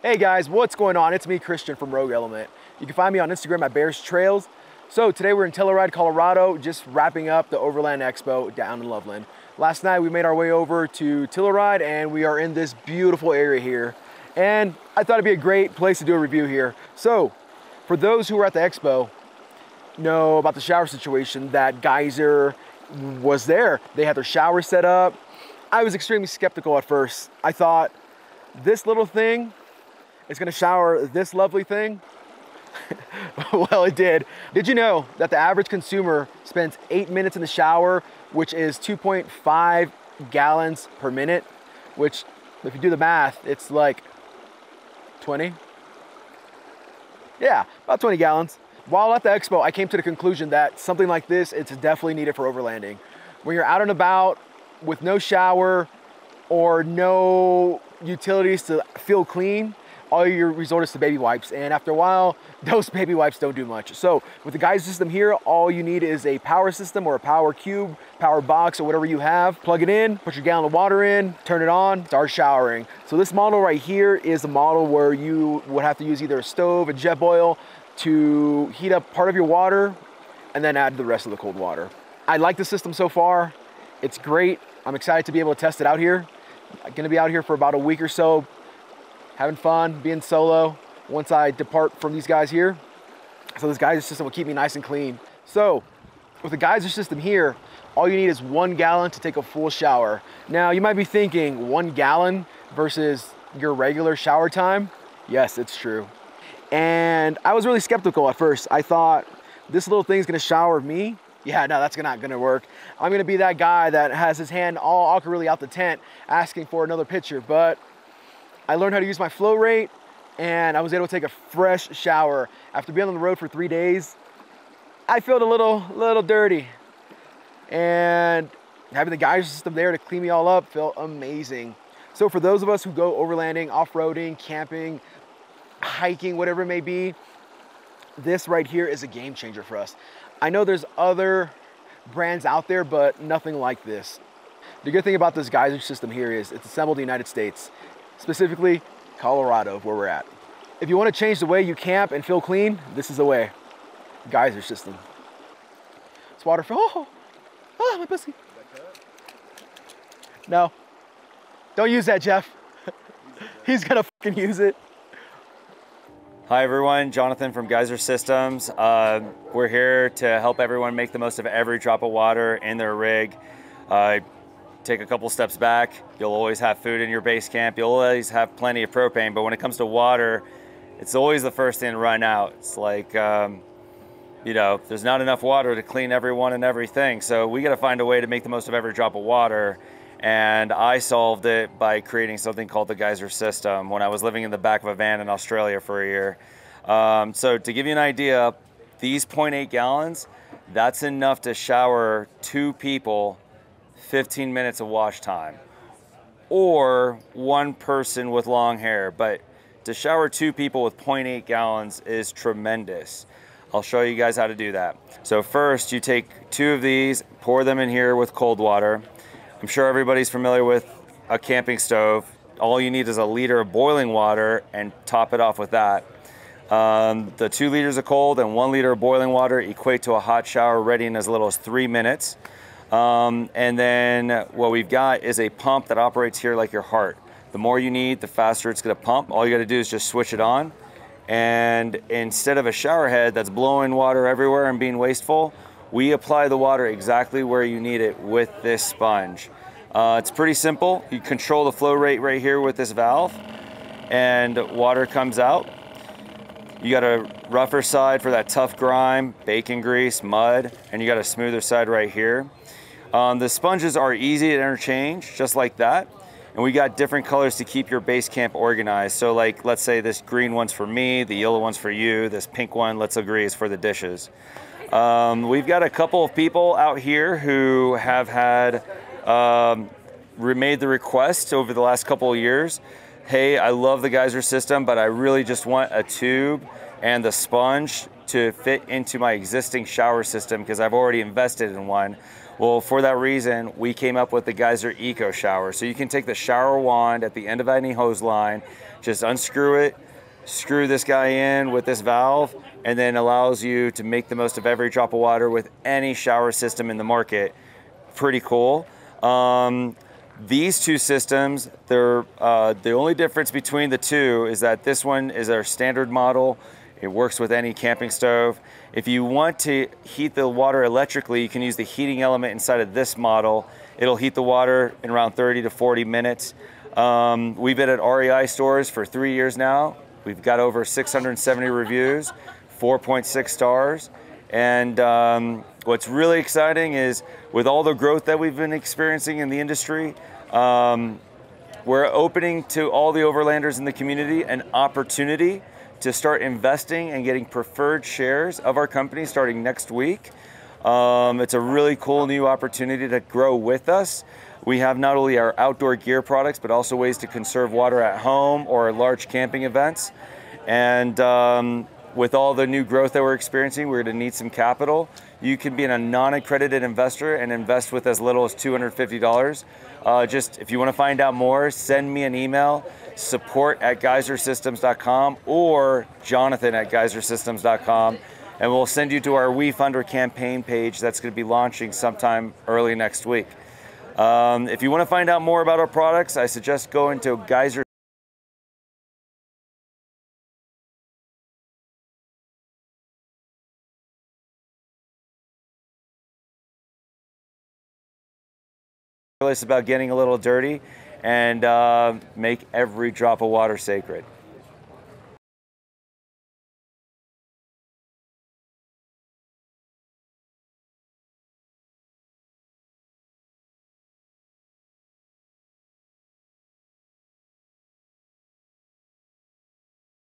Hey guys, what's going on? It's me, Christian from Rogue Element. You can find me on Instagram at Bears Trails. So today we're in Telluride, Colorado, just wrapping up the Overland Expo down in Loveland. Last night we made our way over to Telluride and we are in this beautiful area here. And I thought it'd be a great place to do a review here. So for those who were at the expo, know about the shower situation that Geyser was there. They had their shower set up. I was extremely skeptical at first. I thought this little thing is gonna shower this lovely thing. Well, it did. Did you know that the average consumer spends 8 minutes in the shower, which is 2.5 gallons per minute, which if you do the math, it's like 20? Yeah, about 20 gallons. While at the expo, I came to the conclusion that something like this, it's definitely needed for overlanding. When you're out and about with no shower or no utilities to feel clean, all your resort is to baby wipes. And after a while, those baby wipes don't do much. So with the Geyser system here, all you need is a power system or a power cube, power box, or whatever you have. Plug it in, put your gallon of water in, turn it on, start showering. So this model right here is a model where you would have to use either a stove, a jet boil, to heat up part of your water and then add the rest of the cold water. I like the system so far. It's great. I'm excited to be able to test it out here. I'm gonna be out here for about a week or so, having fun, being solo once I depart from these guys here. So this Geyser system will keep me nice and clean. So with the Geyser system here, all you need is 1 gallon to take a full shower. Now you might be thinking 1 gallon versus your regular shower time. Yes, it's true. And I was really skeptical at first. I thought this little thing's gonna shower me. Yeah, no, that's not gonna work. I'm gonna be that guy that has his hand all awkwardly out the tent asking for another pitcher. But I learned how to use my flow rate and I was able to take a fresh shower. After being on the road for 3 days, I felt a little dirty. And having the Geyser system there to clean me all up felt amazing. So for those of us who go overlanding, off-roading, camping, hiking, whatever it may be, this right here is a game changer for us. I know there's other brands out there, but nothing like this. The good thing about this Geyser system here is it's assembled in the United States, specifically Colorado, where we're at. If you want to change the way you camp and feel clean, this is the way. Geyser system. It's water from, my pussy. No, don't use that, Jeff. He's gonna fucking use it. Hi everyone, Jonathan from Geyser Systems. We're here to help everyone make the most of every drop of water in their rig. Take a couple steps back, you'll always have food in your base camp, you'll always have plenty of propane, but when it comes to water, it's always the first thing to run out. It's like, you know, there's not enough water to clean everyone and everything, so we gotta find a way to make the most of every drop of water. And I solved it by creating something called the Geyser system when I was living in the back of a van in Australia for a year. So to give you an idea, these 0.8 gallons, that's enough to shower 2 people 15 minutes of wash time, or 1 person with long hair. But to shower 2 people with 0.8 gallons is tremendous. I'll show you guys how to do that. So first you take 2 of these, pour them in here with cold water. I'm sure everybody's familiar with a camping stove. All you need is a liter of boiling water and top it off with that. The 2 liters of cold and 1 liter of boiling water equate to a hot shower ready in as little as 3 minutes. And then what we've got is a pump that operates here like your heart. The more you need, the faster it's gonna pump. All you gotta do is just switch it on. And instead of a shower head that's blowing water everywhere and being wasteful, we apply the water exactly where you need it with this sponge. It's pretty simple. You control the flow rate right here with this valve and water comes out. You got a rougher side for that tough grime, bacon grease, mud, and you got a smoother side right here. The sponges are easy to interchange, just like that. And we got different colors to keep your base camp organized. So like, let's say this green one's for me, the yellow one's for you, this pink one, let's agree, is for the dishes. We've got a couple of people out here who have had made the request over the last couple of years. Hey, I love the Geyser system, but I really just want a tube and the sponge to fit into my existing shower system because I've already invested in one. Well, for that reason, we came up with the Geyser Eco Shower. So you can take the shower wand at the end of any hose line, Just unscrew it, screw this guy in with this valve, and then allows you to make the most of every drop of water with any shower system in the market. Pretty cool. These two systems, the only difference between the two is that this one is our standard model. It works with any camping stove. If you want to heat the water electrically, you can use the heating element inside of this model. It'll heat the water in around 30 to 40 minutes. We've been at REI stores for 3 years now. We've got over 670 reviews, 4.6 stars. And what's really exciting is with all the growth that we've been experiencing in the industry, we're opening to all the overlanders in the community an opportunity to start investing and getting preferred shares of our company starting next week. It's a really cool new opportunity to grow with us. We have not only our outdoor gear products, but also ways to conserve water at home or large camping events. And with all the new growth that we're experiencing, we're going to need some capital. You can be a non-accredited investor and invest with as little as $250. Just if you want to find out more, send me an email, support@geysersystems.com or jonathan@geysersystems.com, and we'll send you to our WeFunder campaign page that's going to be launching sometime early next week. If you want to find out more about our products, I suggest going to Geyser about getting a little dirty and make every drop of water sacred.